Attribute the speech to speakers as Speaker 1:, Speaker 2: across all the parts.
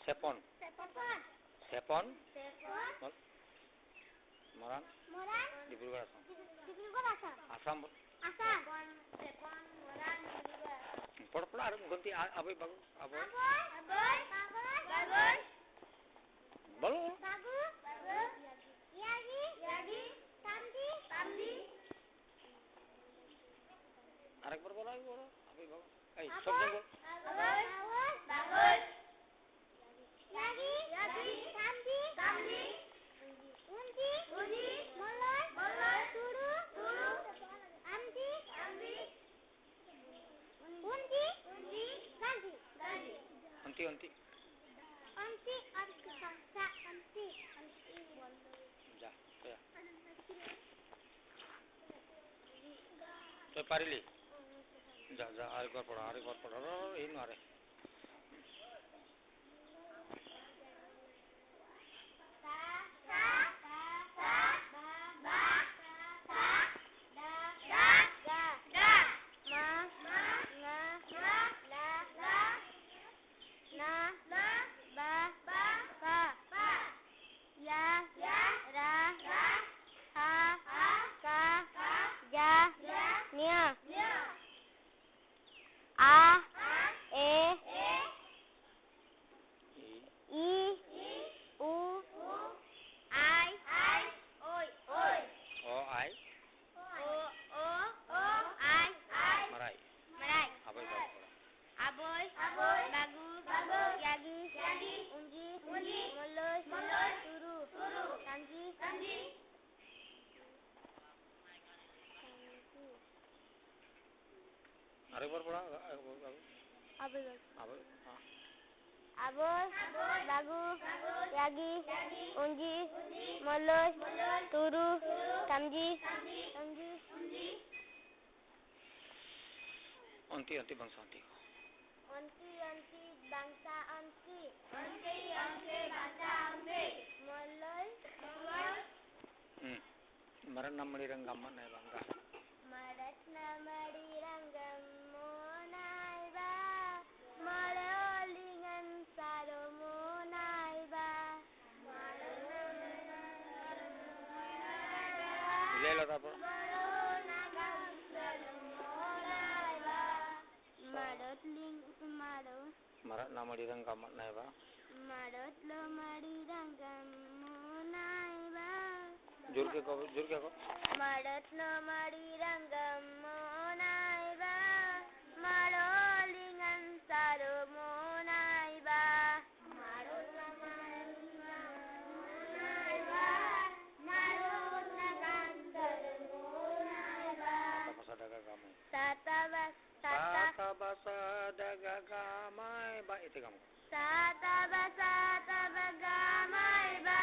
Speaker 1: Sepon. Sepon. Moran. Dibulgar Asam. Asam.
Speaker 2: Sepon, Moran, Dibulgar.
Speaker 1: Pura ada ganti aboy bagus. Aboy.
Speaker 2: Bagus.
Speaker 1: Balo.
Speaker 2: Bagus. Yagi. Tamdi.
Speaker 1: Arek berbola aboy bagus. Sob jenggo.
Speaker 2: Bagus. Yagi. Tamdi. Unji. Moloi. Turu. Amdi. Unji. Ganti.
Speaker 1: Anti.
Speaker 2: Anti.
Speaker 1: Ja. Ya. Soy parili. Ja. Arek berbola. Ini arek. Arek berbola.
Speaker 2: Aboy, bagus, yagi, unji, moloi, turu, tamji.
Speaker 1: Anti bangsa anti.
Speaker 2: Anti bangsa anti. Moloi.
Speaker 1: Maran namali ranggaman na bangga.
Speaker 2: Marat namadi ranggam monai ba. Malolingan saro monai ba.
Speaker 1: Ilela apa? Marat namali ranggaman na ba?
Speaker 2: Marot lo madi ranggam monai ba.
Speaker 1: Jur ke ko.
Speaker 2: Marot lo madi ranggam monai ba. Malolingan saro monai ba. Marot lo madi ranggam monai ba. Malolingan saro monai ba.
Speaker 1: Sata basa daga gamay ba ito kamu?
Speaker 2: Sata basa gamay ba.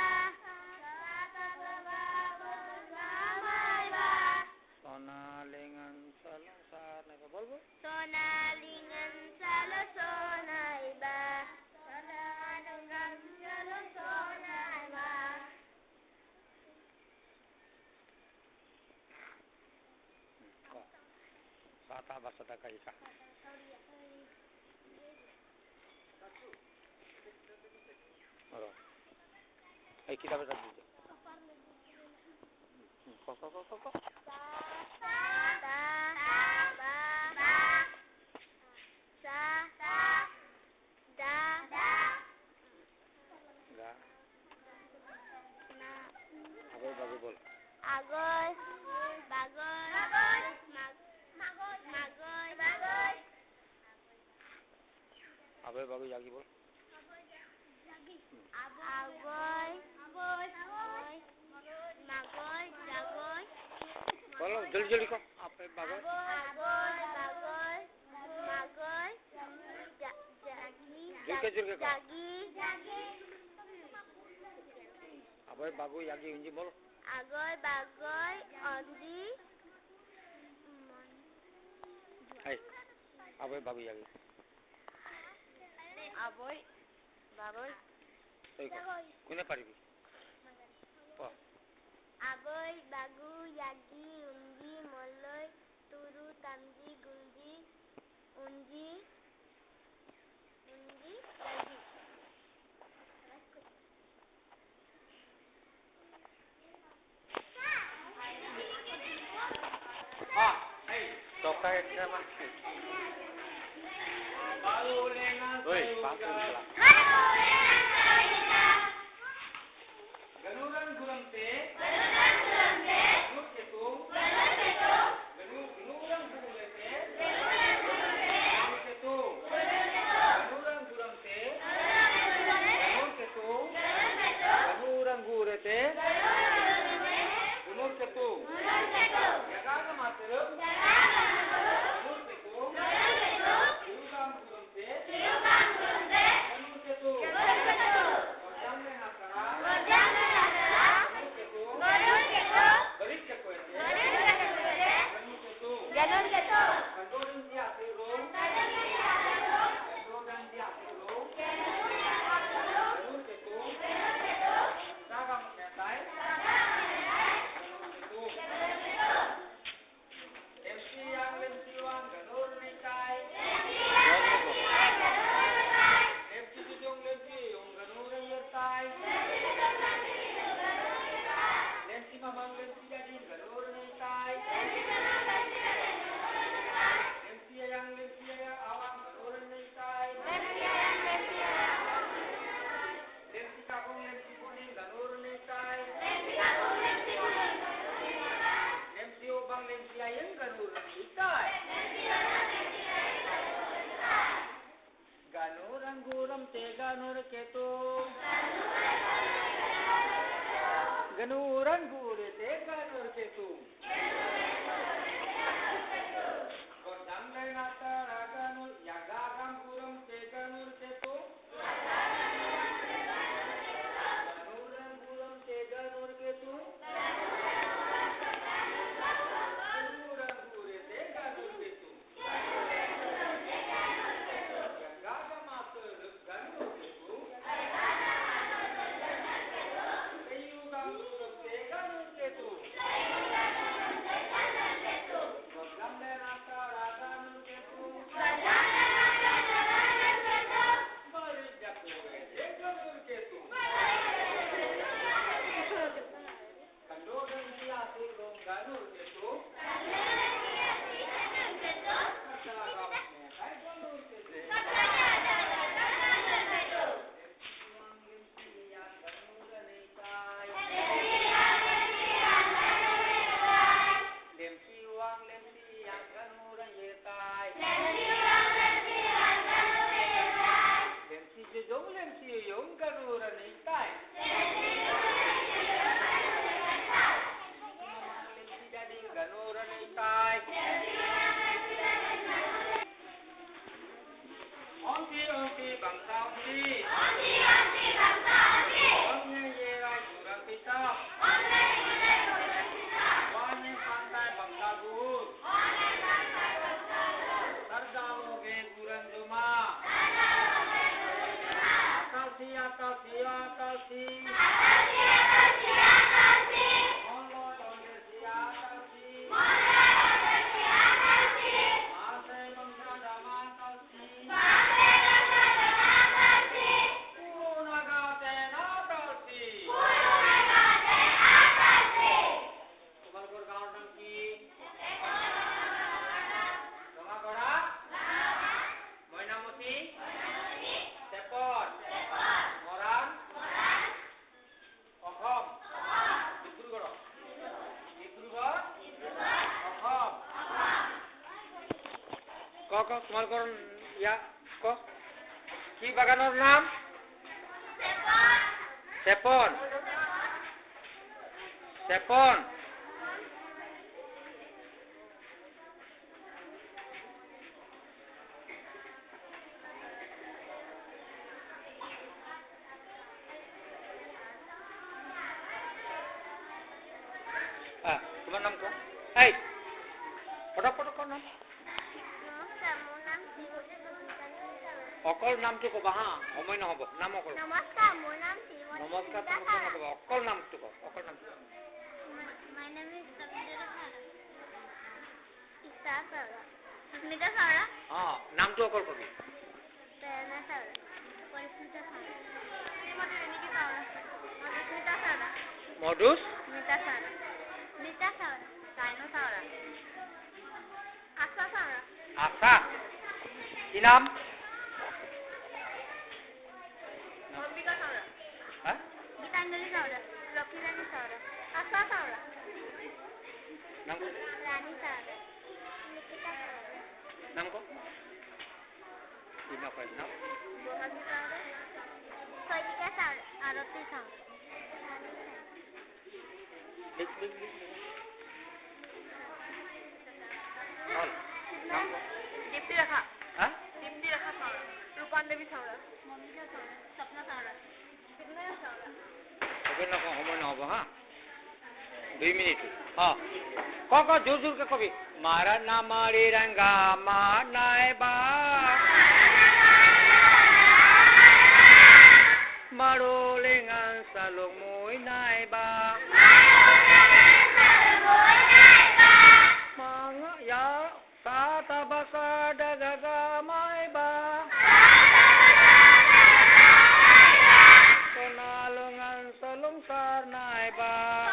Speaker 1: Sonalingan salasar na ba bolbo?
Speaker 2: Sonalingan salasonay ba. Sonalingan salasonay ba.
Speaker 1: Sata basa daga ika. Oro. Ay kita baca dulu. Kok. Bagus bol.
Speaker 2: Agoy.
Speaker 1: Agoy bagus yagi bol.
Speaker 2: Magoy, jagoy.
Speaker 1: Kalau jeli kok apa bagus?
Speaker 2: Magoy,
Speaker 1: Jurke kok.
Speaker 2: jagi.
Speaker 1: Agoy bagus yagi unji bol.
Speaker 2: Agoy, bagoy, ondi.
Speaker 1: Hai. Agoy bagus yagi.
Speaker 2: Aboy, bagoy.
Speaker 1: Kuna paribi. Oh.
Speaker 2: Aboy, bagu, yagi, unji, moloi, turu, tamji, unji, yagi.
Speaker 1: ganur ketu ganuran gure te ganur ketu godam le nata raganur yagagam guram te ganur ketu ganuran guram te ganur ketu ganuran gure te ganur ketu yagagam atur ganur ketu eyugam guram te ganur ketu godam le nata raganur ketu balik jakure te ganur ketu kandodan si atur gong ganur ketu kagagam me kai ganur ketu lemsi wang lemsi yang ganuran yetai lemsi jejong lemsi yong ganuran yetai mamang lemsi dading ganuran yetai onti onti bangsa onti onnya yerai jurang pisau wanya santai bangsa guhur sarjaloge guran juma akasi akasi akasi olot oler si akasi ase bangsa dama akasi punaga tena akasi তোমালোকৰ গাঁৱৰ নাম কি ৰঙাগড়া মইনামতি চেপৰ মৰাণ অসম ডিব্ৰুগড় অসম ক তোমালোকৰ ক কি বাগানৰ নাম চেপন চেপন তোমাৰ নাম কোৱা এই পটক কৰ নাম
Speaker 2: নমস্কাৰ মোৰ নাম শ্ৰীমতী সুস্মিতা
Speaker 1: অকল নামটো ক'বা হা সময় নহ'ব নাম অকল
Speaker 2: নমস্কাৰ মোৰ নাম শ্ৰীমতী
Speaker 1: নমস্কাৰ
Speaker 2: সুস্মিতা
Speaker 1: তোমাক নক'বা অকল নামটো ক অকল নামটো
Speaker 2: My name is Samita Sara. Issa Sara. Susmita Sara.
Speaker 1: নামটো অকল ক'বি
Speaker 2: Prerna Sara. Parismita Sara. Srimati Reniki Sara. Madhusmita Sara.
Speaker 1: Madhu's
Speaker 2: Mita Sara. Mita Sara. Saino Sara. Asa Sara.
Speaker 1: আশা কি নাম
Speaker 2: Ambika Sara.
Speaker 1: হা
Speaker 2: Gitanjali Sara. Lakshmi Sara. Asa Sara.
Speaker 1: নাম ক
Speaker 2: Rani Sara. Nikita Sara.
Speaker 1: নাম ক কি নাম কয় নাম
Speaker 2: Bohagi Sara. Soitika Sara. Arati Sara.
Speaker 1: লিখ লিখ লিখ হল নাম ক
Speaker 2: Dipti Rekha.
Speaker 1: হা
Speaker 2: Dipti Rekha Sara. Rupan Devi Sara. Mamita Sara. Sapna Sara. Sidnaya Sara.
Speaker 1: ওকে নকওঁ সময় নহ'ব হা 2 মিনিট ক জোৰ জোৰকে কবি মাৰা নামাৰি ৰংগা মা নাইবা মাৰো লেঙান চালক মই নাইবা মাঙা ইয়া সাতা বাসা ডাগা maiba Sonalungan salungsar naibah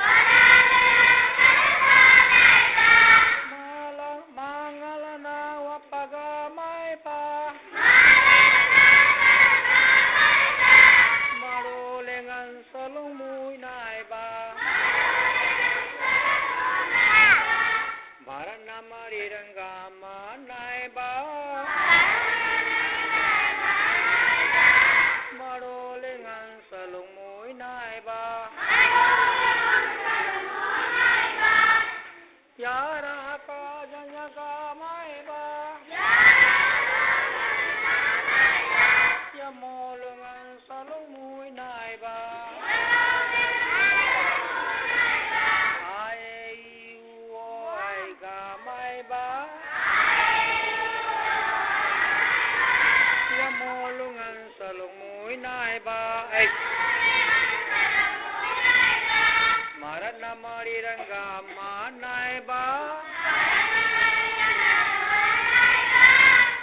Speaker 1: malang mangalana wapagamay pa marulingan salung muy naibah ba Maran namari rangga manai ba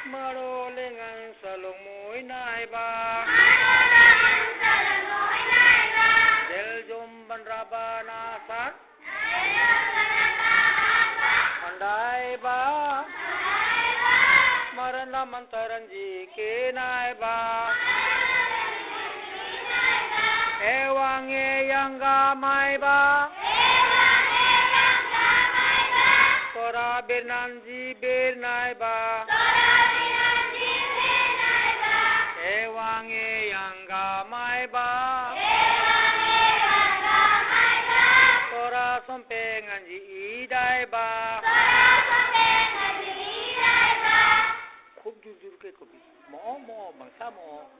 Speaker 1: Marolengan salong moy nai ba Del jumban rabana sat Andai ba Marana mantaranji ke nai ba Ewange yang gamai ba Tora bernanji bernai ba Ewange yang gamai ba Tora sompengan ji idai ba Khub jujur ke kopi mo bangsa mo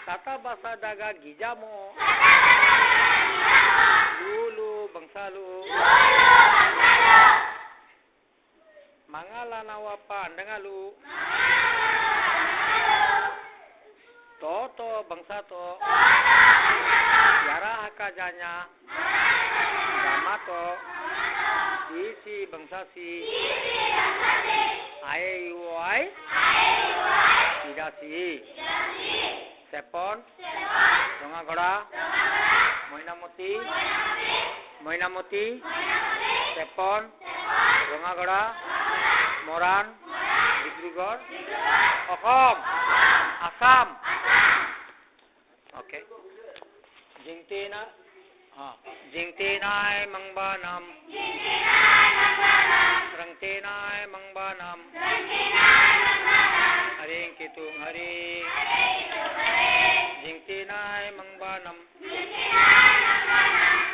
Speaker 1: Tata basa daga gija mo Lulu bangsa lu Mangala nawapa andangalu Toto bangsa to Yara hakajanya Gamato Isi bangsa si Ae yuai Tidak si Sepon Donga goda Moina moti Sepon Donga goda Moran Dibrugor Okom Asam Okay Jingtinai mangbanam Rangtinai mangbanam Haring kitung hari Jingtinai mangbanam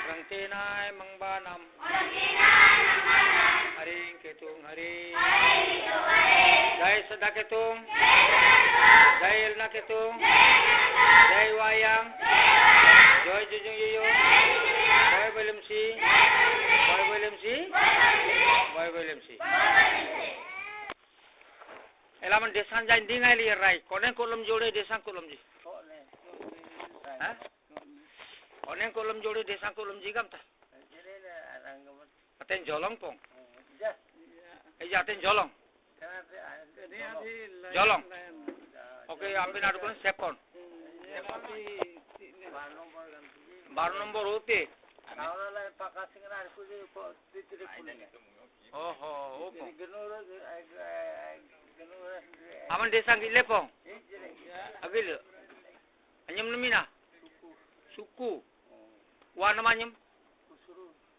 Speaker 1: Rangtinai mangbanam Haring kitung hari Jai Sadaketung Jai Ilna Ketung Jai Wayang Joy Jujung Yuyung Boy William C Boy William C Elaman desan jain di ngai liar rai konen kolom jode desan kolom ji ha konen kolom jode desan kolom ji kam ta aten jolong pong aten jolong oke ambin adu kon sepon 12 নম্বর হতে Aman desa gile pong. Agil. Anyam namina. Suku. Wa namanyam.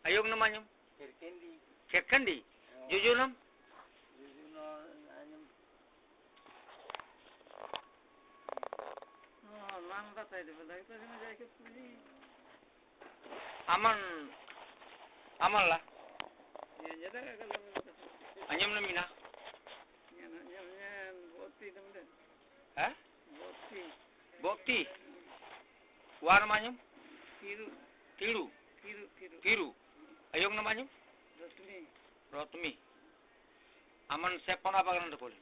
Speaker 1: Ayong namanyam. Cerkendi. Jujunam. Aman lah. Anyam namina. Hah? Bokti. Wa namanyam? Tiru. Ayong namanyam? Rotmi. Aman sepon apa kan dekol?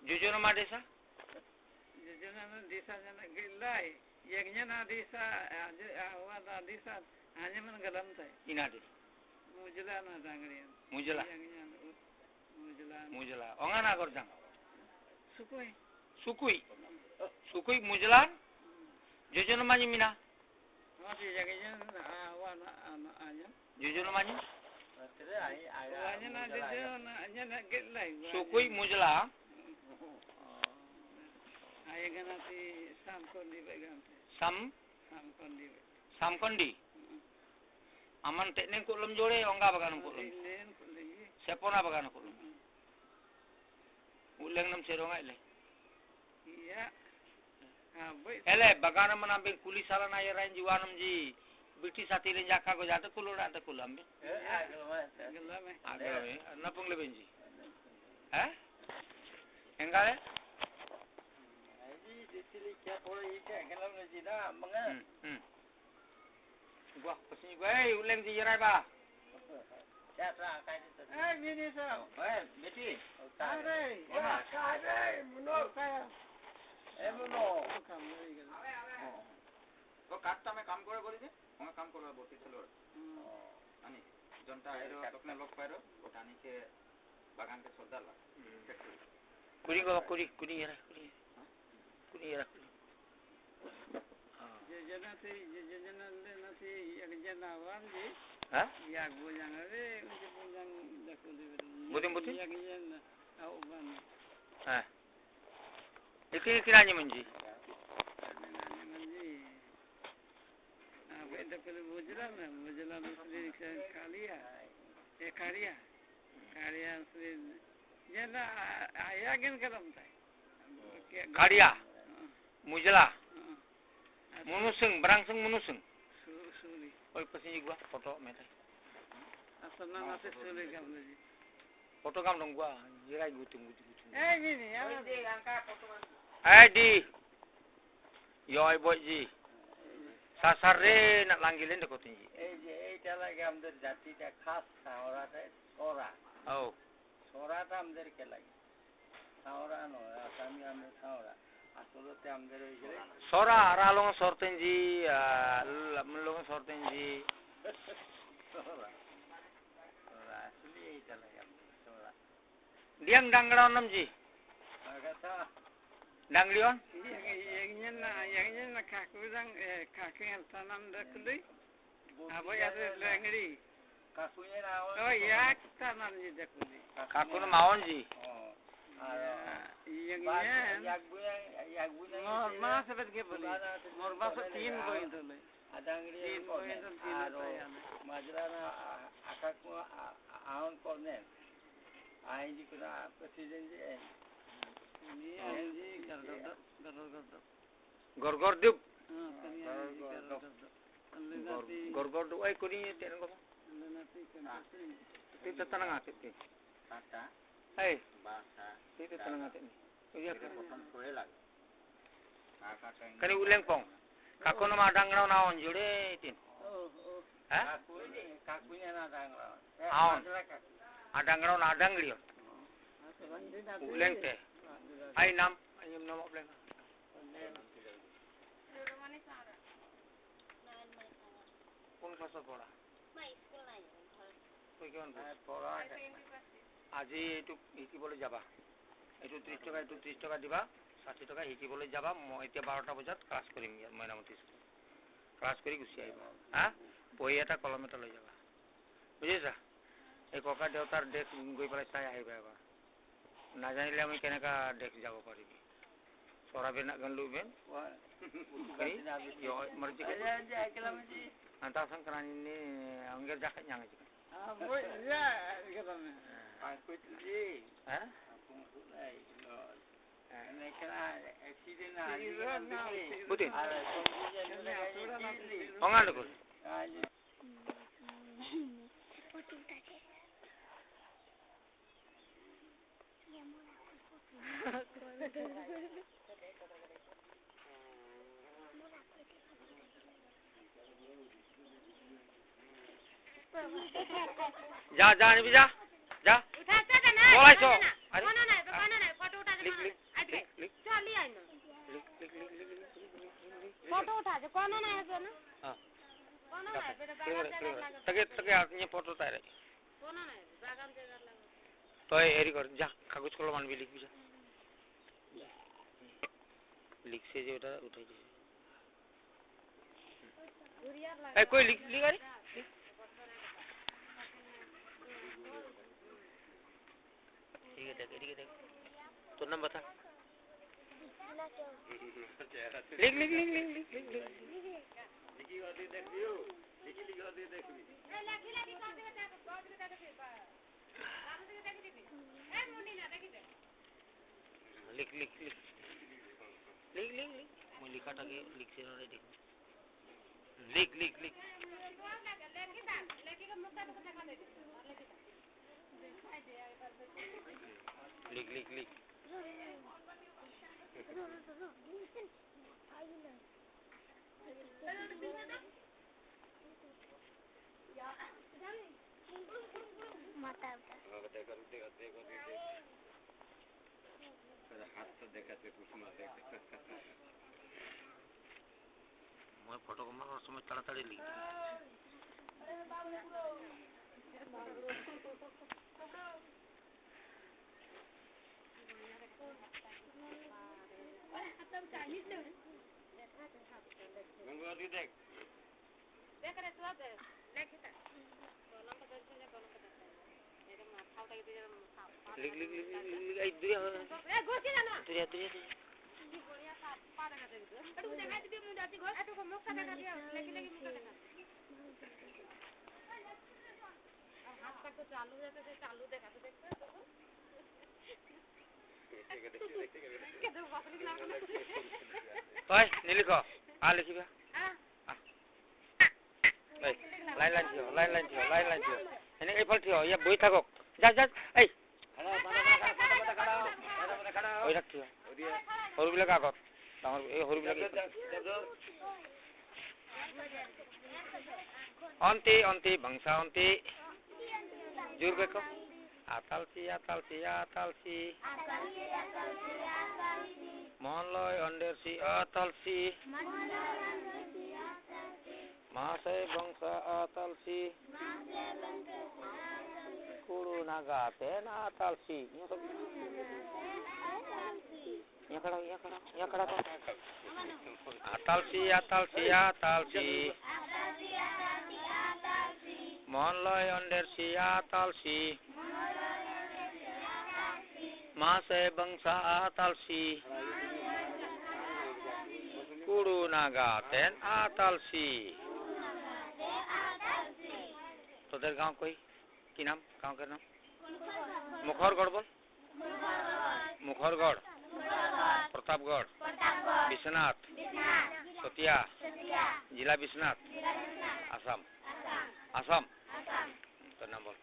Speaker 1: Jujur nama desa? Jujur nama desa jana gilai. Yang na desa awada desa hanya mengalam tay. Inade. Mujala na dangrian. Mujala. Mujala. Ongan agor jang. Sukui mujalan. Jujur namanya mina. Jujur namanya. Sukui mujala. Samkondi. Aman teknik kulum jore onga bagan kulum. Sepona bagan kulum. Uleng nam seronga ile. Iya. Ele bagana menambil kulis salah na yarain jiwanam ji. Biti sati len jaka ko jata kulur ata kulam be. Agame. Napung leben ji. Engale? Ai ditili kya pore ike kelam le ji da manga. Gua pesini gua uleng ji yarai ba. Ini sa. Beti. Tare. Tare. Munor saya. ও কাঠটা আমি কাম করে বলি যে আমি কাম করবা বলতে ছিল আনি জনটা এরো তখন লোক পাইরো ওটা নিচে বাগানকে সর্দারলা কুড়ি গো কুড়ি এরা কুড়ি এরা
Speaker 3: যে জনাতে এক জনা ওয়ানজি
Speaker 1: হ্যাঁ
Speaker 3: ইয়াক বুজাং রে উনকে বুজাং দেখো দিবে
Speaker 1: বুদিন
Speaker 3: এক জন আও বান
Speaker 1: হ্যাঁ একে কিরানি Manji
Speaker 3: manji apa itu kalau bujalan sendiri kalia karya sendiri jana ayah kan kalam tay
Speaker 1: karia mujala munusung berangsung munusung
Speaker 3: suli
Speaker 1: oi pasini gua foto metai
Speaker 3: asal nama suli kamu ji
Speaker 1: foto kam dong gua jirai gutung
Speaker 3: gini ya angka foto
Speaker 1: di yoi boy ji sasare nak langgilin dekot ji
Speaker 3: এইটা লাগে আমাদের জাতিটা খাস সাওরাটা ওরা
Speaker 1: oh
Speaker 3: সোরাটা আমাদেরকে লাগে সাওরা নয় আসামি আমরা সাওরা আসলে আমাদের ওই যে
Speaker 1: sora aralong sorten ji melong sorten ji
Speaker 3: সোরা সোরা আসলে এইটা লাগে আমাদের সোরা
Speaker 1: diang dangra nam ji
Speaker 3: কথা
Speaker 1: danglion
Speaker 3: yang na kakudang kakeng tanam dakuli apa ya lengri kakunya naon oh yak tanam ni dakuli
Speaker 1: kakuna maon ji
Speaker 3: yang yak buya norma sebet ke boli norma se 3 point dole adangri 3 point aro majrana akaku aon kornen ain ji kura presiden ji ini ain ji
Speaker 1: gorgor dub gorgor dub ai kuni ten ko ti tanang atit ti
Speaker 3: kata
Speaker 1: ai
Speaker 3: bahasa
Speaker 1: ti tanang atit ni iya
Speaker 3: potong kue lagi
Speaker 1: kani uleng pong kakono ma dangra naon jure tin ha
Speaker 3: kakunya na dangra
Speaker 1: aon adangra na adangri uleng te ai nam ayam nama uleng কোন ক্লাসত পড়া আজি এইটো শিকিবলৈ যাবা এইটো 30 টকা দিবা 60 টকা শিকিবলৈ যাবা মই এতিয়া 12টা বজাত ক্লাছ কৰিম মইনামতি ক্লাছ কৰি গুচি আহিবা হা বহি এটা কলম এটা লৈ যাবা বুজিছা এই ককা দেউতাৰ দেশ গৈ পেলাই চাই আহিবা এবাৰ নাজানিলে আমি কেনেকা দেশ যাব পাৰিবি Soraben nak ganlu ben? Kali? Yo, mereka kan? Antara sang keran ini angger jaket yang aja.
Speaker 3: boy ya kita me aku tu
Speaker 1: Hah?
Speaker 3: aku mulai ini kena accident
Speaker 1: Betul.
Speaker 3: ada
Speaker 1: Oh nggak ada जा जा नहीं जा जा बोला सो अरे
Speaker 2: फोटो उठा दे चल ले आई ना फोटो उठा दे कौन ना है जो ना
Speaker 1: हां
Speaker 2: कौन ना है बेटा बागान जगह लगा
Speaker 1: तके आदमी फोटो तारे
Speaker 2: कौन ना है बागान जगह लगा
Speaker 1: तो एरी कर जा कागज कलम आनबी लिख जा लिख से जो उठाई दे ए कोई लिख अरे ठीक है तो नाम बता लिख लिखी वाली देख लियो लिखी वाली देख ली लिखी कर दे बेटा बाप ने देख फिर दादू से देख दी ए मुन्नी ना देख दे लिख मैं लिखा था कि लिख से ना रेडी लिख लिखी का मुद्दा को दिखा दे लिख माता মই ফটো কমানোর সময় তাড়াতাড়ি লিখি। Oi, niliko. Likiba. Lain thio. Ini epal thio, ya boi thakok. Ja. Ei. Oi rak thio. Horu bila kagot. Tamar ei horu bila. Onti bangsa onti. Jur beko. Atalsi. Monloy ondersi atalsi. Masai bangsa atalsi. Kuru naga ten atalsi. Ya kada. Atalsi. Monloy ondersi atalsi. Masai bangsa atalsi. Kuru naga ten atalsi. তোদের গাঁও কই কি নাম গাঁওকের নাম মুখরগড় বল মুখরগড় প্রতাপগড় বিশ্বনাথ সতিয়া জেলা বিশ্বনাথ আসাম তোর নাম বল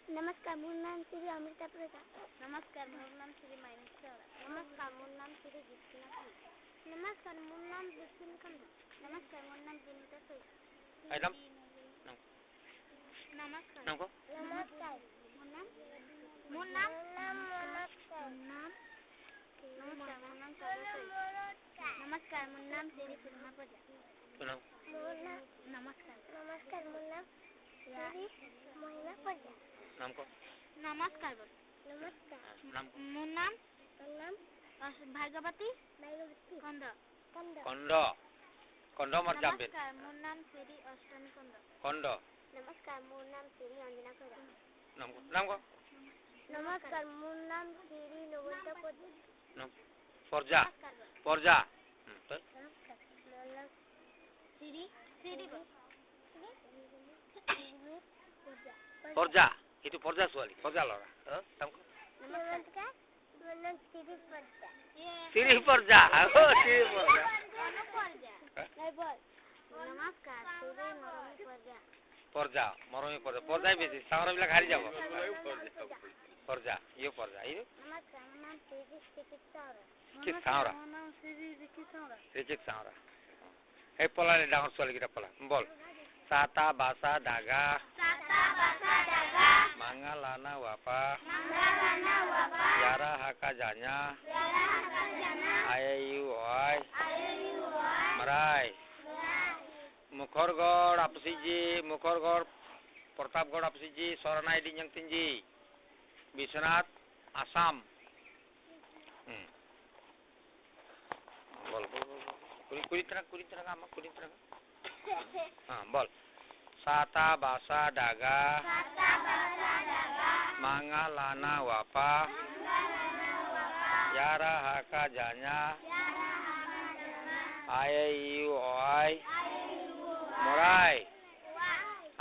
Speaker 2: नमस्कार मोर नाम श्री अमृता प्रसाद नमस्कार मोर नाम श्री माइनस चौड़ा नमस्कार मोर नाम श्री जितना नमस्कार मोर नाम जितना खंड नमस्कार मोर नाम जिनता सोई
Speaker 1: नाम
Speaker 2: नमस्कार
Speaker 1: नाम को
Speaker 2: नमस्कार मोर नाम नमस्कार मोर नाम श्री सुरमा प्रजा
Speaker 1: तो नाम
Speaker 2: नमस्कार मोर नाम श्री महिला प्रजा
Speaker 1: नाम को
Speaker 2: नमस्कार
Speaker 1: नाम
Speaker 2: मोर नाम भार्गवती
Speaker 1: कंड मर जाबे
Speaker 2: नमस्कार मोर नाम श्री अष्टमी
Speaker 1: कंड
Speaker 2: नमस्कार मोर नाम श्री अंजना खरा
Speaker 1: नाम को
Speaker 2: नमस्कार मोर नाम श्री नवंता
Speaker 1: नाम परजा तो
Speaker 2: नमस्कार मोर नाम श्री
Speaker 1: परजा itu परजा सुवाली परजा लरा नाम को
Speaker 2: नमस्कार मोर नाम श्री परजा
Speaker 1: श्री परजा नमस्कार श्री मरमी परजा बेसी सामरा बिला घारी जाबो परजा यो परजा यो
Speaker 2: नमस्कार मोर नाम श्री
Speaker 1: कि सामरा रिचिक सामरा ए पलाले डांगर सुवाली किटा पला बोल साता बासा daga manga lana wapa yara haka janya ayu oi marai मुखरगढ़ आपसीजी मुखरगढ़ प्रतापगढ़ आपसीजी सोरनाई डिंजंग तिंजी विश्वनाथ आसाम बोल कुरी तरह आमा कुरी तरह हाँ बोल साता बासा daga manga lana wapa yara haka janya ayu oi morai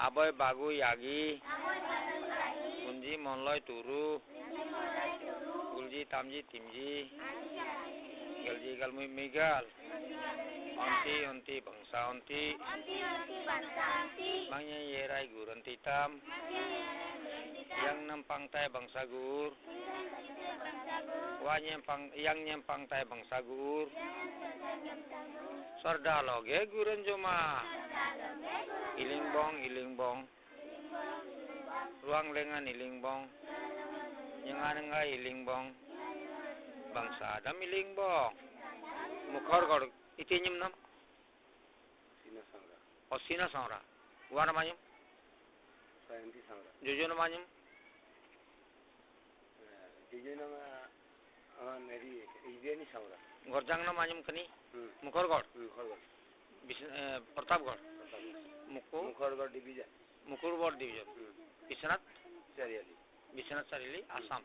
Speaker 1: aboy bagu yagi unji monloy turu gulji tamji timji galji galmui migal onti bangsa onti mangnya yerai guranti tam yang nempang tai bangsa gur yang nyempang tai bangsa gur sarda loge guran joma ilingbong ruang lengan ilingbong nyenga ilingbong bangsa ada miling bong Mukhargad itu nyum nam Osina Saura wana manyum Jojo nama nyum Gorjang nama nyum kani Mukhargad Pratapgarh Mukhargad division Biswanath Charili Assam